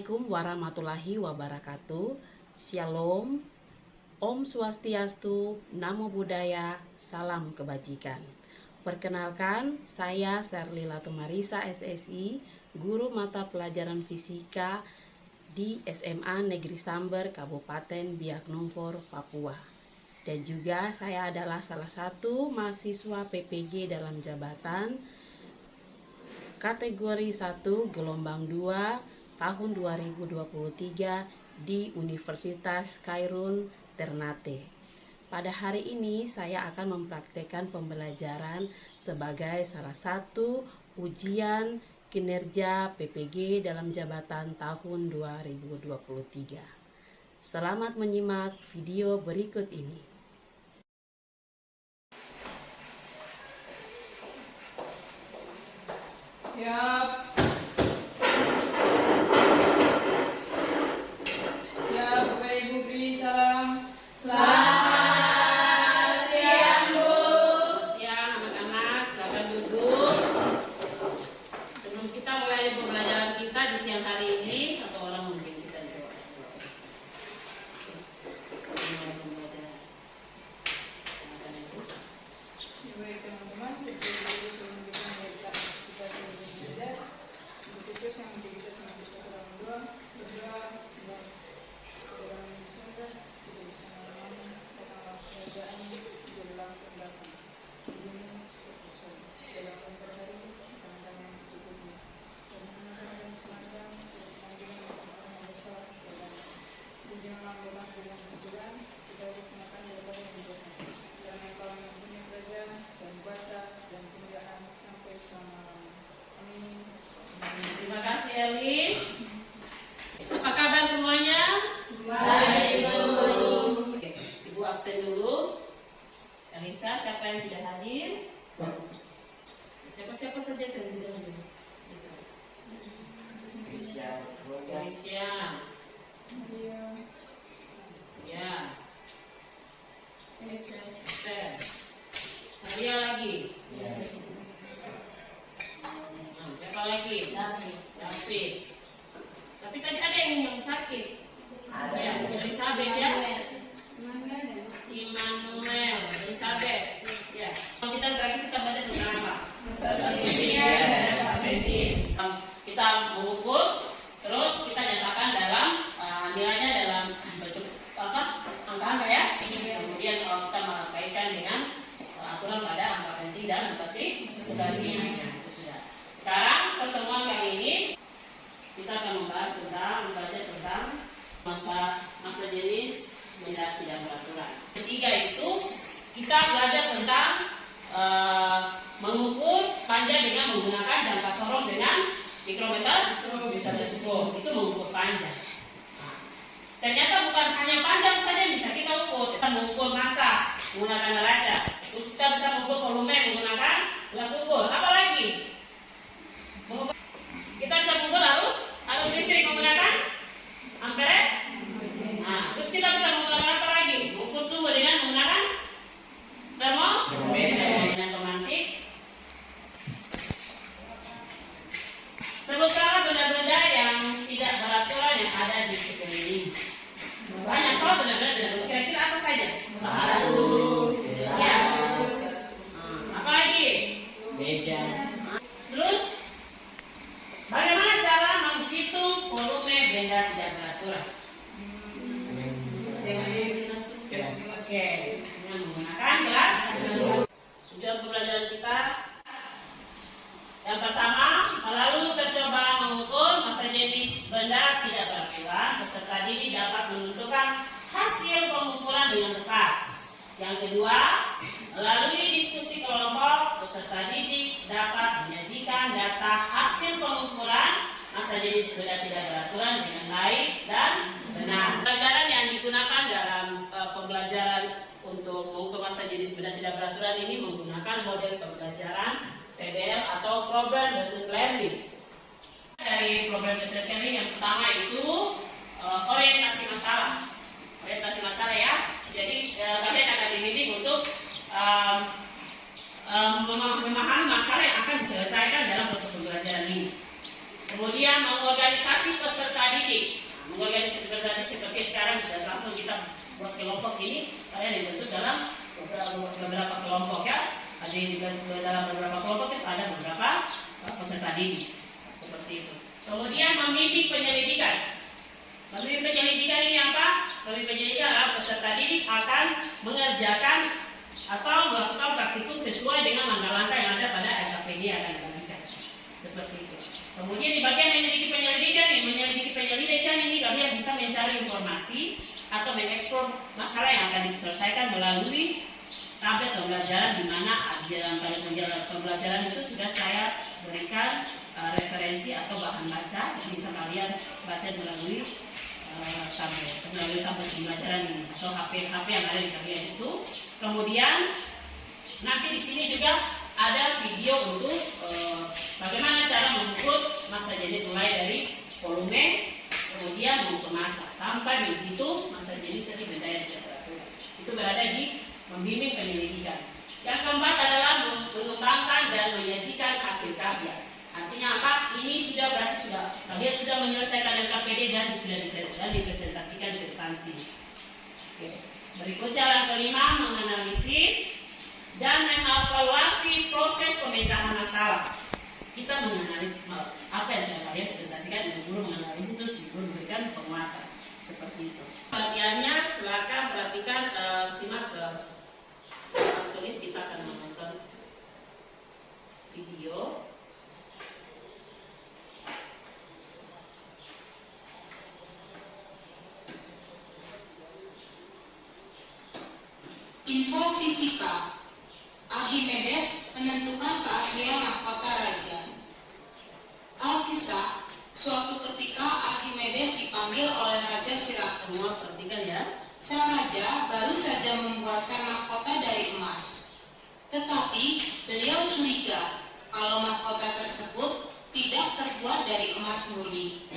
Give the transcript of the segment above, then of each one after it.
Assalamualaikum warahmatullahi wabarakatuh. Shalom, Om Swastiastu, Namo Buddhaya, salam kebajikan. Perkenalkan, saya Serlila Tumarisa SSI, guru mata pelajaran fisika di SMA Negeri Samber, Kabupaten Biak Numfor, Papua. Dan juga saya adalah salah satu mahasiswa PPG dalam jabatan kategori 1 gelombang 2 tahun 2023 di Universitas Khairul Ternate. Pada hari ini saya akan mempraktekkan pembelajaran sebagai salah satu ujian kinerja PPG dalam jabatan tahun 2023. Selamat menyimak video berikut ini. Siap. Siap, Bapak Ibu beri salam. Selamat siang, Bu. Siang anak-anak, silakan duduk. Sebelum kita mulai pembelajaran kita di siang hari ini, satu orang mungkin kita jawab. Baik teman-teman, sebelum kita mulai kita belajar, berikut yang kita semangat kurang dua, berdoa dan dalam Desember kita bisa mengalami tentang kerajaan di dalam pendapat ini seperti dalam hari tentang yang sebelumnya dan mengenai selangkah sepanjang orang besar dalam jangan lelah dengan tujuan kita laksanakan daripada yang berkata dan engkau yang punya kerajaan dan kuasa dan kemuliaan sampai selama-lamanya. Amin. Terima kasih Elis. Apa kabar semuanya? Baik, Bu. Ibu absen dulu. Elisa, siapa yang tidak hadir? Siapa saja yang tidak hadir? Alicia. Ya. Esther. Maria lagi. Siapa lagi? David. Tapi tadi ada yang sakit. Ya, Elizabeth ya. Immanuel, Elizabeth. Ya. Kalau kita terakhir kita baca tentang apa? Kita mengukur, terus kita nyatakan dalam nilainya dalam bentuk apa? Angka ya. Kemudian kita mengkaitkan dengan aturan pada angka penting dan notasinya. Sekarang pertemuan kali ini kita akan membahas tentang masa jenis benda tidak beraturan. Ketiga itu kita belajar tentang mengukur panjang dengan menggunakan jangka sorong dengan mikrometer mikroskop. Itu mengukur panjang. Nah, ternyata bukan hanya panjang saja yang bisa kita ukur. Kita mengukur massa menggunakan neraca. Terus kita bisa mengukur volume menggunakan gelas ukur. Apa lagi? Kita bisa mengukur arus listrik menggunakan ampere. Nah, terus kita bisa menggunakan apa lagi? Mengukur suhu dengan menggunakan termometer dengan pemantik. Sebutkanlah benda-benda yang tidak beraturan yang ada di sekeliling. Banyak kok benda-benda tidak beraturan. Kira-kira apa saja? Batu, Ya. Apa lagi? meja, Terus bagaimana cara menghitung volume benda tidak beraturan? Oke, dengan menggunakan gelas. Tujuan pembelajaran kita yang pertama, melalui percobaan mengukur massa jenis benda tidak beraturan, peserta didik dapat menentukan hasil pengukuran dengan tepat. Yang kedua, melalui diskusi kelompok, peserta didik dapat menyajikan data hasil pengukuran massa jenis benda tidak beraturan dengan baik dan benar. Pelajaran yang digunakan dalam pembelajaran untuk mengukur massa jenis benda tidak beraturan ini menggunakan model pembelajaran PBL atau Problem Based Learning. Dari Problem Based Learning yang pertama itu orientasi masalah. Orientasi masalah ya. Jadi kalian akan dibimbing untuk memahami masalah yang akan diselesaikan dalam proses pembelajaran ini. Kemudian mengorganisasi peserta didik. Mengorganisasi seperti sekarang sudah langsung kita buat kelompok ini, kalian dibentuk dalam beberapa kelompok ya. Ada yang dalam beberapa kelompok itu ada beberapa peserta didik seperti itu. Kemudian membimbing penyelidikan. Membimbing penyelidikan ini apa? Membimbing penyelidikan adalah peserta didik akan mengerjakan atau melakukan praktikum sesuai dengan langkah-langkah yang ada pada LKPD yang akan dibagikan. Seperti itu. Kemudian di bagian menyelidiki penyelidikan ini kalian bisa mencari informasi atau mengeksplor masalah yang akan diselesaikan melalui tablet pembelajaran, di mana di dalam pembelajaran itu sudah saya berikan referensi atau bahan baca yang bisa kalian baca melalui tablet pembelajaran ini atau HP yang ada di kalian itu. Kemudian nanti di sini juga ada video untuk bagaimana cara mengukur massa jenis mulai dari volume, kemudian mengukur massa sampai menghitung massa jenis dari benda yang tidak teratur. Itu berada di membimbing penyelidikan. Yang keempat adalah mengembangkan dan menyajikan hasil karya. Artinya apa? Ini sudah berarti kalian sudah menyelesaikan LKPD dan sudah dipresentasikan ke depan sini. Oke. Berikutnya yang kelima, menganalisis dan mengevaluasi proses pemecahan masalah. Kita menganalisis apa yang sudah kalian presentasikan, dan guru menganalisis terus guru memberikan penguatan seperti itu. Latihannya silakan perhatikan, simak ke tulis. Kita akan menonton video. Info fisika. Archimedes menentukan keaslian mahkota raja. Alkisah, suatu ketika Archimedes dipanggil oleh Raja Sirakus. Semua perhatikan ya. Sang raja baru saja membuatkan mahkota dari emas. Tetapi beliau curiga kalau mahkota tersebut tidak terbuat dari emas murni.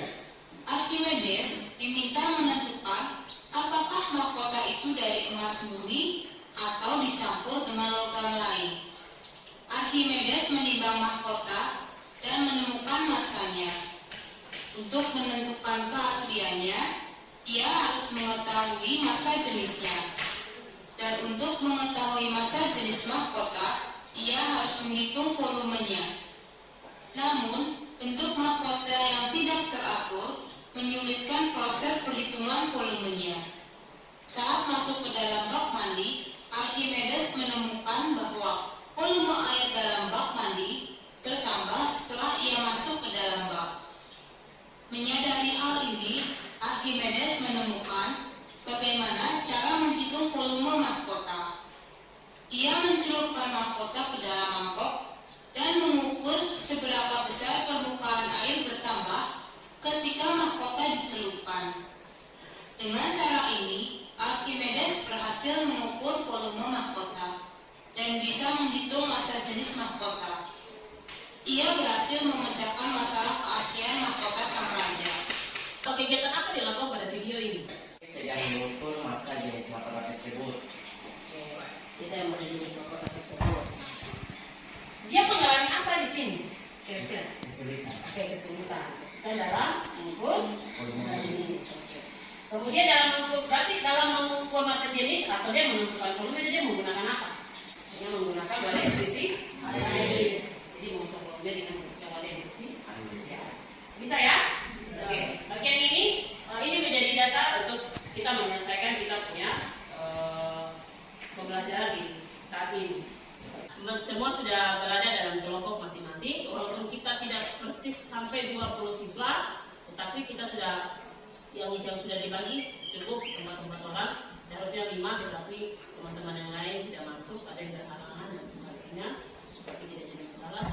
Archimedes diminta menentukan apakah mahkota itu dari emas murni atau dicampur dengan logam lain. Archimedes menimbang mahkota dan menemukan massanya. Untuk menentukan keasliannya, ia harus mengetahui massa jenisnya. Dan untuk mengetahui massa jenis mahkota, ia harus menghitung volumenya. Namun, bentuk mahkota yang tidak teratur menyulitkan proses perhitungan volumenya. Saat masuk ke dalam bak mandi, Archimedes menemukan bahwa volume air dalam bak mandi bertambah setelah ia masuk ke dalam bak. Menyadari hal ini, Archimedes menemukan bagaimana cara menghitung volume mahkota. Ia mencelupkan mahkota ke dalam mangkok dan mengukur seberapa besar permukaan air bertambah ketika mahkota dicelupkan. Dengan cara ini, Archimedes berhasil mengukur volume mahkota dan bisa menghitung massa jenis mahkota. Ia berhasil memecahkan masalah keaslian mahkota sang raja. Kegiatan apa dilakukan pada video ini? Sedang mengukur massa jenis mahkota tersebut. Kita yang jenis mahkota tersebut. Dia mengalami apa di sini? Kira-kira? Kesulitan dalam mengukur massa jenis. Kemudian dalam mengukur massa jenis atau dia menentukan volume, dia menggunakan apa? Dia menggunakan wadah berisi air. Jadi mengukur volume dengan wadah berisi air. Bisa ya? Oke. Bagian ini menjadi dasar untuk kita menyelesaikan kita punya pembelajaran di saat ini. Semua sudah berada dalam kelompok masing-masing. Walaupun kita tidak persis sampai 20 siswa, tetapi kita sudah yang sudah dibagi cukup tempat-tempat orang. Harusnya 5, tetapi teman-teman yang lain tidak masuk, ada yang berhalangan dan sebagainya. Tapi tidak jadi masalah,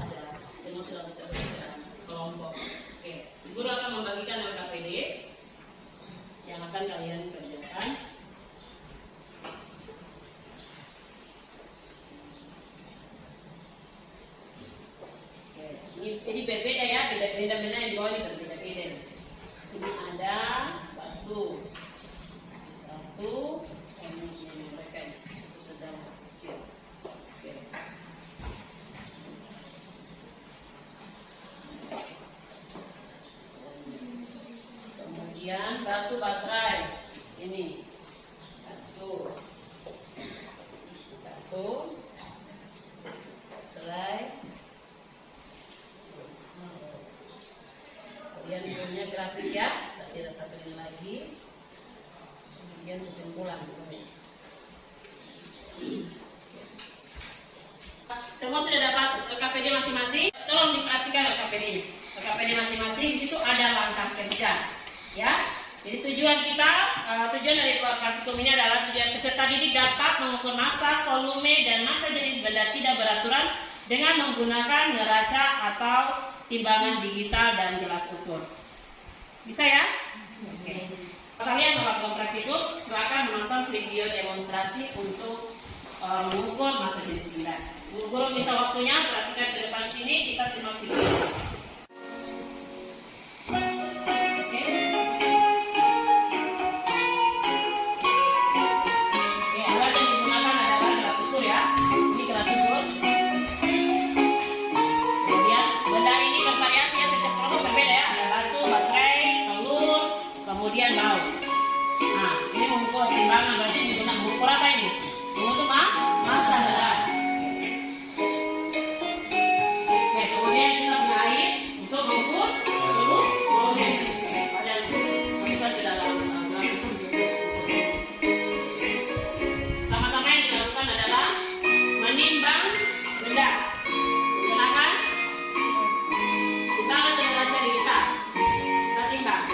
semua sudah tercapai dalam kelompok. Oke, guru akan membagikan LKPD yang akan kalian kerjakan. Ini berbeda ya, beda-beda yang di bawah ini berbeda-beda. Ini ada batu, kami menyampaikan sedang kecil. Oke. ini. Satu. Selai. Kemudian punya grafik ya, tidak satu ini lagi. Kemudian kesimpulan. Semua sudah dapat KPD masing-masing. Tolong diperhatikan KPD. KPD masing-masing di situ ada langkah kerja, ya. Jadi tujuan dari praktikum ini adalah tujuan peserta didik dapat mengukur massa, volume, dan massa jenis benda tidak beraturan dengan menggunakan neraca atau timbangan digital dan gelas ukur. Bisa ya? Oke. Kalian melakukan praktikum, silakan menonton video demonstrasi untuk mengukur massa jenis benda. Guru minta waktunya, perhatikan ke depan sini, kita simak video. Kemudian bau. Nah, ini mengukur timbangan, berarti digunakan mengukur apa ini? Mengukur massa berat. Oke, kemudian kita punya air untuk mengukur volume. Pada masukkan ke dalam gelas ukur. Pertama-tama yang dilakukan adalah menimbang benda. Gunakan timbangan dengan neraca digital. Kita timbang.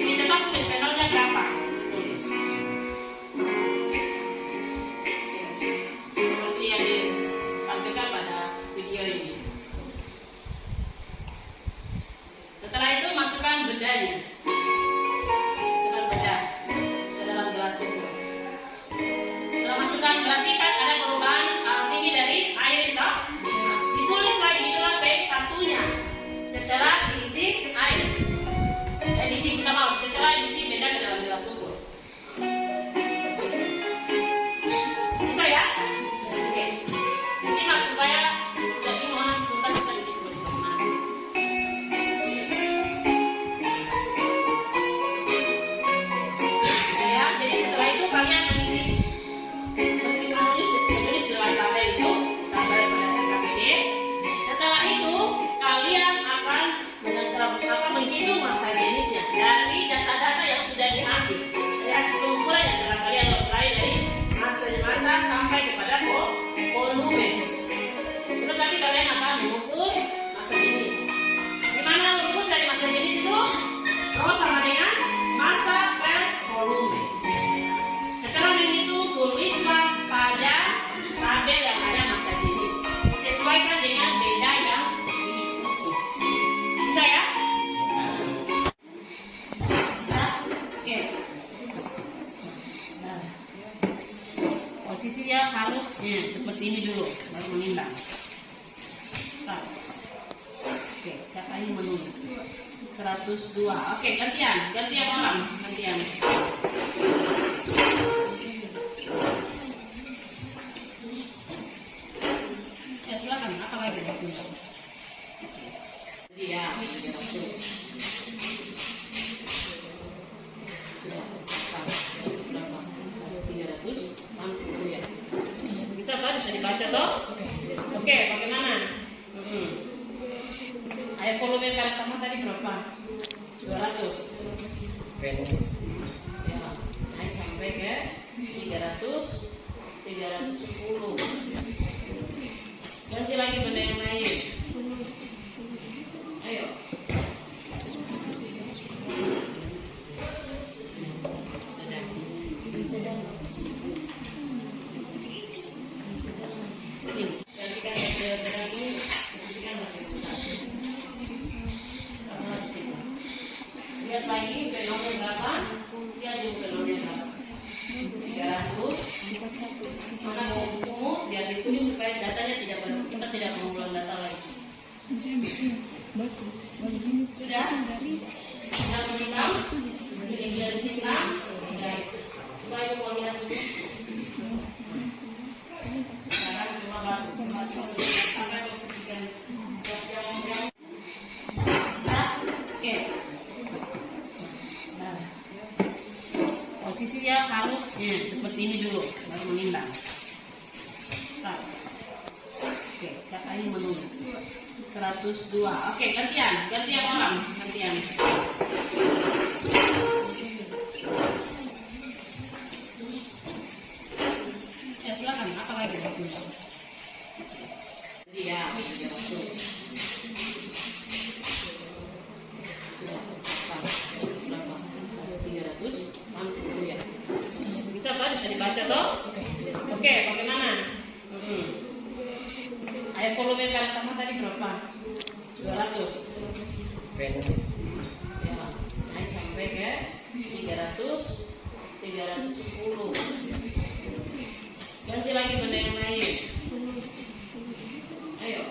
Jadi tetap channelnya berapa? Tulis. Seperti yang ditampilkan pada video ini. Setelah itu masukkan bendanya. Masukkan benda ke dalam gelas ukur. Setelah masukkan, berarti kan ada perubahan tinggi dari air itu. Ditulis lagi itulah P1-nya. Setelah diisi air. Setelah diisi benda ke dalam gelas ukur. Bisa ya? Oke. Simak supaya tidak bingung sebentar kita disebut bagaimana. Ya, jadi setelah itu kalian menulis dengan tabel itu, tabel pada KPD. Setelah itu kalian akan menghitung massa jenisnya dari data-data yang sudah diambil dari hasil pengukuran yang telah kalian mulai dari massa sampai kepada volume. Terus nanti kalian akan mengukur massa jenis. Gimana rumus dari massa jenis itu? Rho sama dengan massa per volume. Setelah menghitung, tulislah pada tabel yang ada massa jenis. Sesuaikan dengan benda yang diukur. Bisa ya? Posisinya harus seperti ini dulu, baru menimbang. Oke, siapa ini menulis? 102. Oke, gantian orang, gantian. Ya silakan, apa lagi? Jadi ya, bisa kan? Bisa dibaca toh? Oke, bagaimana? Ayo volume yang pertama tadi berapa? 200. Ya, naik sampai ke 310. Ganti lagi benda yang lain. Ayo. Lihat lagi fenomena berapa? Lihat juga fenomena berapa? 300. Mana umum biar ditulis supaya datanya kita tidak mengulang data lagi. Sudah? Yang meninggal? Yang Islam? Coba ibu mau lihat dulu. Sekarang cuma batu sampai posisikan yang oke. Nah, posisinya harus seperti ini dulu baru menimbang. Nah. Oke, siapa ini menulis? 102. Oke, gantian orang, gantian. Ya silakan, apa lagi? Jadi ya, 360 ya. Bisa Pak, bisa dibaca toh? Oke, bagaimana? Ayat volume yang pertama tadi berapa? 200. Ya, naik sampai ke 300, 310. Ganti lagi benda yang lain. Ayo.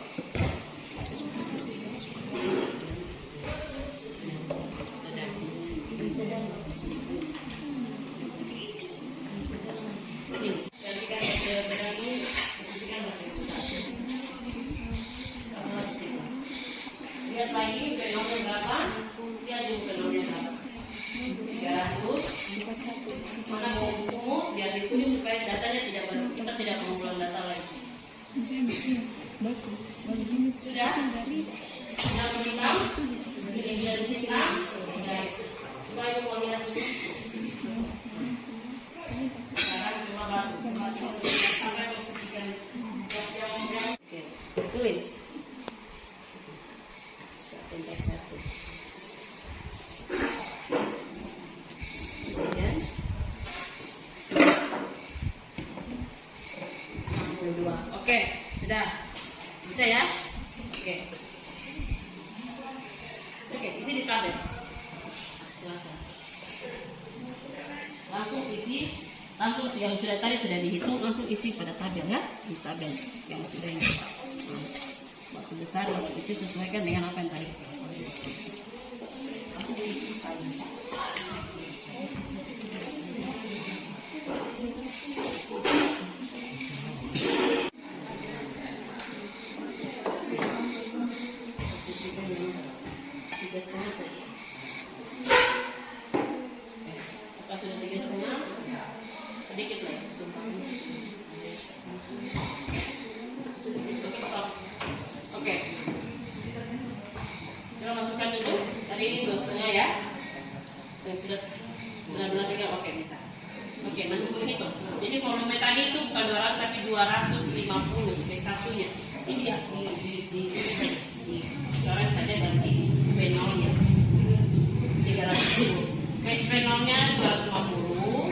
Gantikan benda ini. Lihat lagi fenomena berapa? Lihat juga fenomena berapa? 300. Mana umum biar ditulis supaya datanya kita tidak mengulang data lagi. Sudah? Yang meninggal? Yang Islam? Coba ibu mau lihat dulu. Sekarang cuma batu sampai posisikan yang oke, tulis. Satu. Kemudian 62. Oke, sudah. Bisa ya? Oke. Oke, isi di tabel. Silakan. Langsung isi, yang sudah tadi sudah dihitung, langsung isi pada tabel ya, di tabel yang sudah dicatat. Waktu besar, waktu kecil sesuaikan dengan apa yang tadi. Tiga setengah saja. Apakah sudah 3,5? Sedikit lagi. Oke. Kita masukkan dulu. Tadi ini 2,5 ya. Yang sudah benar-benar tinggal. Oke, bisa. Oke, nanti hitung. Jadi volume tadi itu bukan 200 tapi 250 sebagai satunya. Ini ya di coret saja ganti P0-nya 310. P0-nya 250.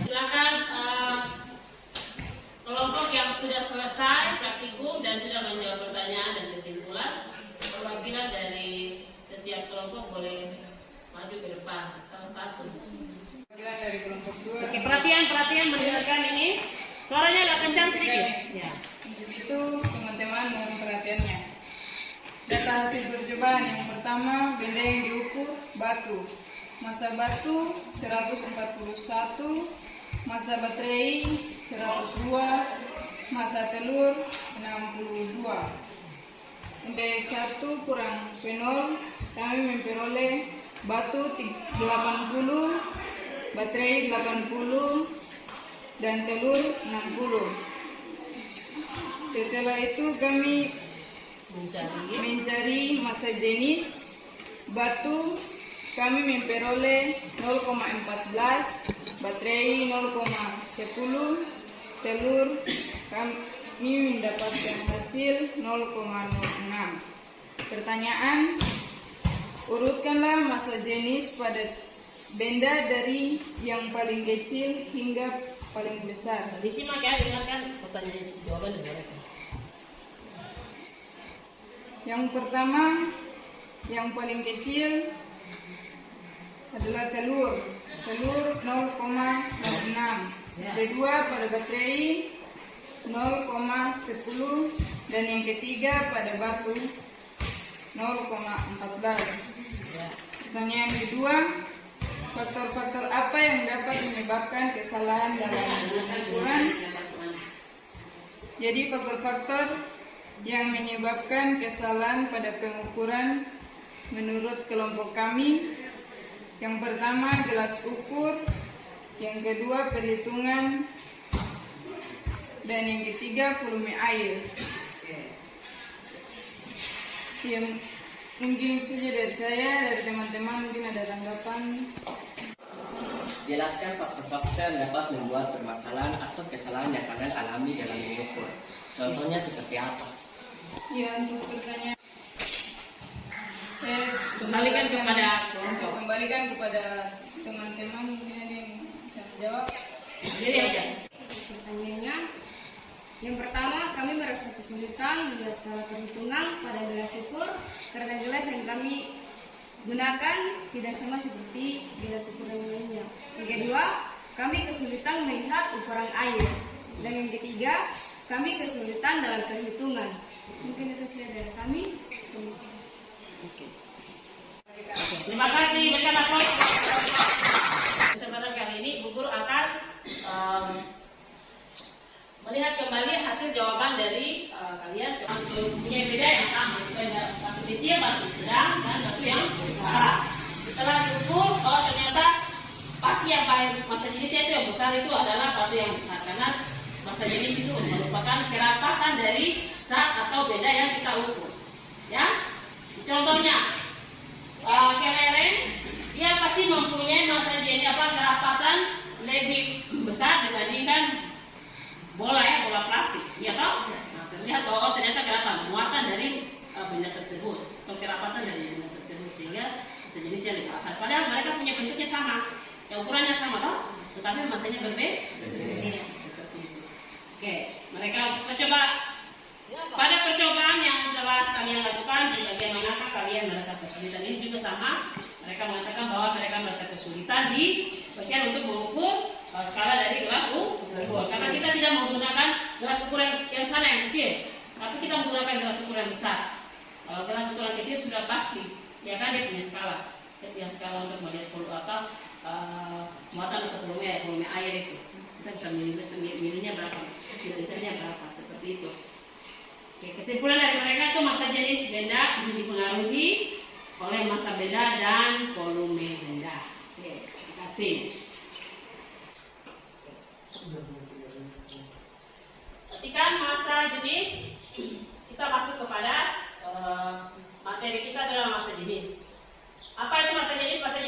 Silakan kelompok yang sudah selesai praktikum dan sudah menjawab pertanyaan dan kesimpulan, perwakilan dari setiap kelompok boleh maju ke depan salah satu. Perwakilan dari kelompok 2. Oke, perhatian mendengarkan ini. Suaranya agak kencang sedikit. Ya. Untuk itu teman-teman mohon perhatiannya. Data hasil percobaan yang pertama, benda yang diukur batu. Massa batu 141, massa baterai 102, massa telur 62. Untuk 1 kurang P0 kami memperoleh batu 80, baterai 80, dan telur 60. Setelah itu kami mencari massa jenis batu, kami memperoleh 0,14, baterai 0,10, telur kami mendapatkan hasil 0,06. Pertanyaan, urutkanlah massa jenis pada benda dari yang paling kecil hingga paling besar. Disimak ya, dengarkan pertanyaan jawaban dengarkan. Yang pertama, Yang paling kecil adalah telur 0,6. Kedua pada baterai 0,10 dan yang ketiga pada batu 0,14. Pertanyaan kedua, faktor-faktor apa yang dapat menyebabkan kesalahan dalam pengukuran? Jadi faktor-faktor yang menyebabkan kesalahan pada pengukuran menurut kelompok kami, yang pertama gelas ukur, yang kedua perhitungan, dan yang ketiga volume air. Ya, mungkin saja dari saya, dari teman-teman mungkin ada tanggapan. Jelaskan faktor-faktor yang dapat membuat permasalahan atau kesalahan yang kalian alami dalam mengukur. Contohnya seperti apa? Ya, untuk pertanyaan saya Kembalikan kepada teman-teman, mungkin ada yang bisa menjawab. Jadi aja. Pertanyaannya, yang pertama kami merasa kesulitan melihat skala perhitungan pada gelas ukur karena gelas yang kami gunakan tidak sama seperti gelas ukur yang lainnya. Yang kedua, kami kesulitan melihat ukuran air. Dan yang ketiga, kami kesulitan dalam perhitungan. Mungkin itu saja dari kami. Terima kasih, berikan aplaus. Kesempatan kali ini Bu Guru akan melihat kembali hasil jawaban dari kalian. Punya beda yang sama, batu kecil, batu sedang, dan batu yang besar. Setelah diukur, ternyata pasti yang paling massa jenisnya itu yang besar itu adalah batu yang besar, karena massa jenis itu merupakan kerapatan dari zat atau benda yang kita ukur. Ya, contohnya kelereng, dia pasti mempunyai massa jenis kerapatan lebih besar dibandingkan bola plastik, ya toh? Nah, terlihat bahwa ternyata kerapatan muatan dari benda tersebut atau kerapatan dari benda tersebut sehingga sejenisnya lebih besar. Padahal mereka punya bentuknya sama, ukurannya sama toh, tetapi massanya berbeda. Seperti itu. Oke, mereka mencoba. Pada percobaan yang telah kalian lakukan, bagaimanakah kalian merasa kesulitan? Ini juga sama. Mereka mengatakan bahwa mereka merasa kesulitan di bagian untuk mengukur skala dari gelas ukur. Karena kita tidak menggunakan gelas ukuran yang sana yang kecil, tapi kita menggunakan gelas ukuran besar. Kalau gelas ukuran kecil sudah pasti, ya kan dia punya skala. Dia punya skala untuk melihat muatan atau volume air itu. Kita bisa milihnya berapa, milimeternya berapa, seperti itu. Oke, kesimpulan dari mereka itu massa jenis benda dipengaruhi oleh massa benda dan volume benda. Oke, terima kasih. Ketika massa jenis, kita masuk kepada materi kita adalah massa jenis. Apa itu massa jenis? Massa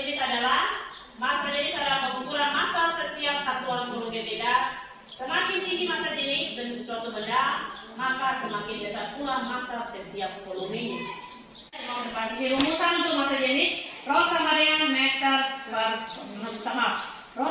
jenis adalah pengukuran massa setiap satuan volume beda. Semakin tinggi massa jenis dan suatu benda, maka semakin besar pula massa setiap volumenya. Di rumusan untuk massa jenis, rho sama dengan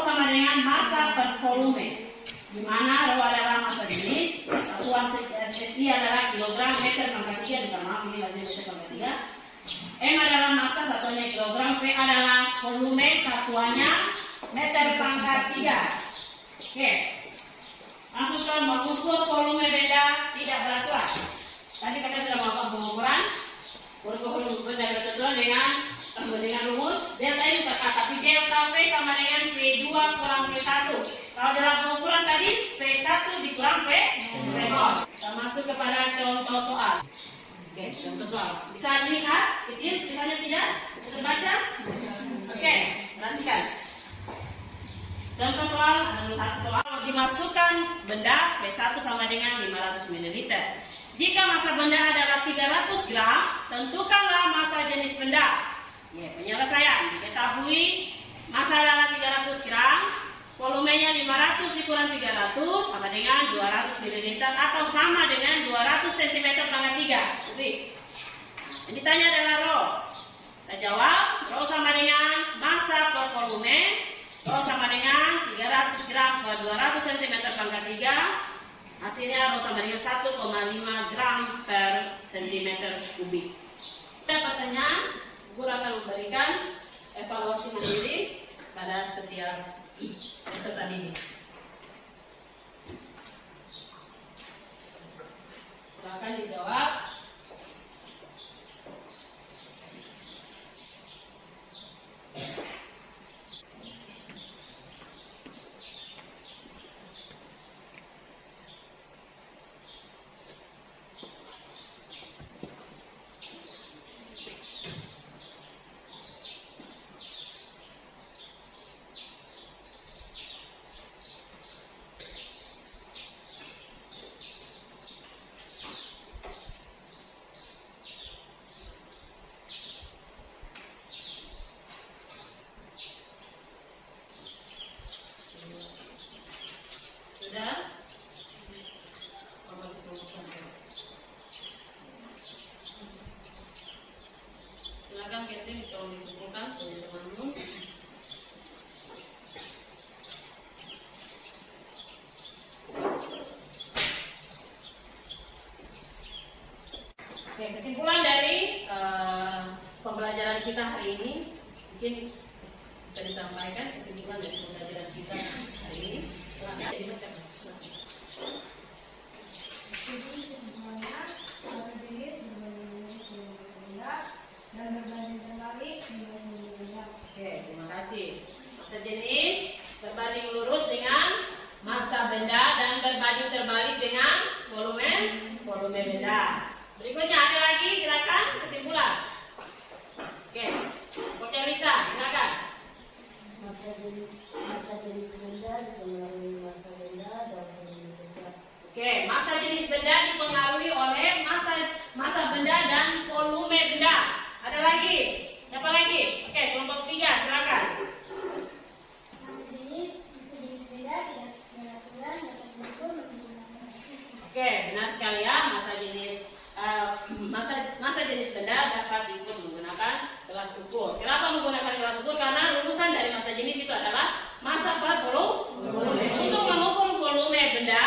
sama dengan massa per volume, di mana rho adalah massa jenis, satuan SI adalah kilogram meter pangkat 3, ini lagi meter pangkat 3. M adalah massa, satuannya kilogram, V adalah volume, satuannya meter pangkat 3. Oke. Masukkan mengukur volume benda tidak beraturan. Tadi kita sudah melakukan pengukuran benda beraturan dengan rumus delta ini tapi delta V sama dengan V2 kurang V1. Kalau dalam pengukuran tadi V1 dikurang V0. Kita masuk kepada contoh soal. Oke, contoh soal. Bisa dilihat kecil, sisanya tidak? Bisa terbaca? Oke, perhatikan. Contoh soal, ada satu soal dimasukkan benda B1 sama dengan 500 ml. Jika massa benda adalah 300 gram, tentukanlah massa jenis benda. Ya, penyelesaian. Diketahui massa adalah 300 gram, volumenya 500 dikurang 300 sama dengan 200 ml atau sama dengan 200 cm pangkat 3. Yang ditanya adalah rho. Kita jawab, rho sama dengan massa per volume. Rho sama dengan 300 gram per 200 cm pangkat 3. Hasilnya rho sama dengan 1,5 gram per cm kubik. Pertanyaan, memberikan evaluasi mandiri pada setiap peserta didik. Silakan dijawab. Sudah? Silakan Catherine, tolong dikumpulkan teman-temanmu. Oke, kesimpulan dari pembelajaran kita hari ini mungkin bisa disampaikan kesimpulan dari pembelajaran kita hari ini. Silakan dibaca. Jadi kesimpulannya, masa jenis berbanding lurus dengan masa benda dan berbanding terbalik dengan masa benda. Oke, terima kasih. Masa jenis berbanding lurus dengan masa benda dan berbanding terbalik dengan volume benda. Berikutnya ada lagi, silakan kesimpulan. Oke, Coach Elisa, silakan. Masa jenis benda dipengaruhi masa benda dan volume benda. Oke, masa jenis benda dipengaruhi oleh masa benda dan volume benda. Ada lagi? Siapa lagi? Oke, kelompok 3, silakan. Masa jenis beda tidak beraturan dapat diukur menggunakan Oke, benar sekali ya. Masa jenis benda dapat diukur menggunakan gelas ukur. Kenapa menggunakan gelas ukur? Karena rumusan dari masa jenis itu adalah masa per volume. Untuk mengukur volume benda,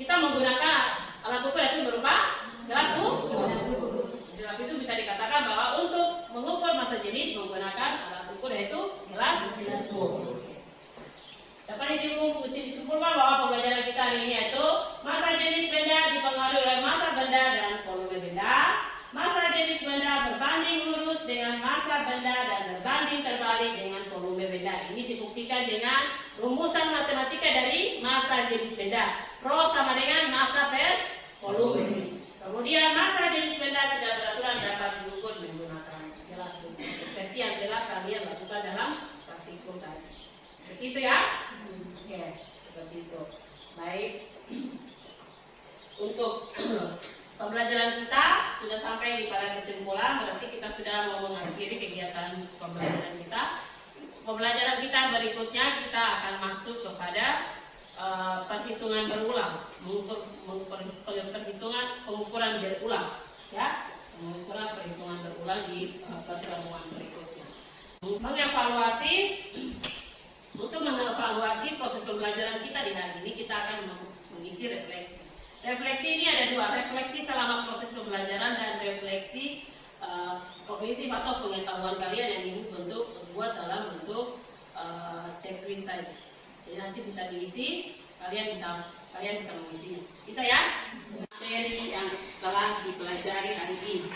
kita menggunakan alat ukur itu berupa gelas ukur. Sebab itu bisa dikatakan bahwa untuk mengukur masa jenis menggunakan alat ukur yaitu gelas ukur. Dapat disimpulkan bahwa pembelajaran kita hari ini yaitu masa jenis benda dipengaruhi oleh masa benda dan volume benda. Masa jenis benda berbanding lurus dengan masa benda dan berbanding terbalik dengan volume benda. Ini dibuktikan dengan rumusan matematika dari masa jenis benda. Rho sama dengan masa per volume. Kemudian masa jenis benda tidak beraturan dapat diukur menggunakan gelas ukur. Seperti yang telah kalian lakukan dalam praktikum tadi. Seperti itu ya? Oke, seperti itu. Baik. Untuk pembelajaran kita sudah sampai di pada kesimpulan, berarti kita sudah mau mengakhiri kegiatan pembelajaran kita. Pembelajaran kita berikutnya kita akan masuk kepada perhitungan berulang, pengukuran berulang, ya, pengukuran perhitungan berulang di pertemuan berikutnya. Untuk mengevaluasi proses pembelajaran kita di hari ini, kita akan mengisi refleksi. Refleksi ini ada dua, refleksi selama proses pembelajaran dan refleksi kognitif atau pengetahuan kalian yang ini terbuat dalam bentuk checklist saja. Jadi nanti bisa diisi, kalian bisa mengisinya. Bisa ya? Materi yang telah dipelajari hari ini.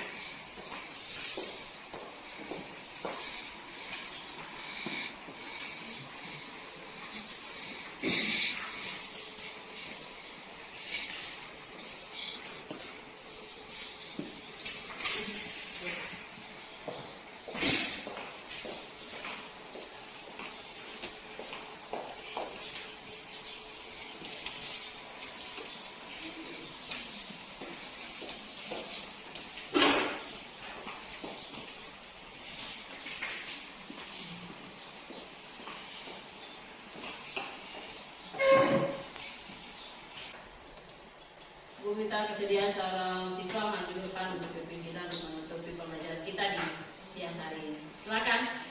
Minta kesediaan seorang siswa maju depan untuk berpimpinan untuk menutupi pembelajaran kita di siang hari ini. Silakan.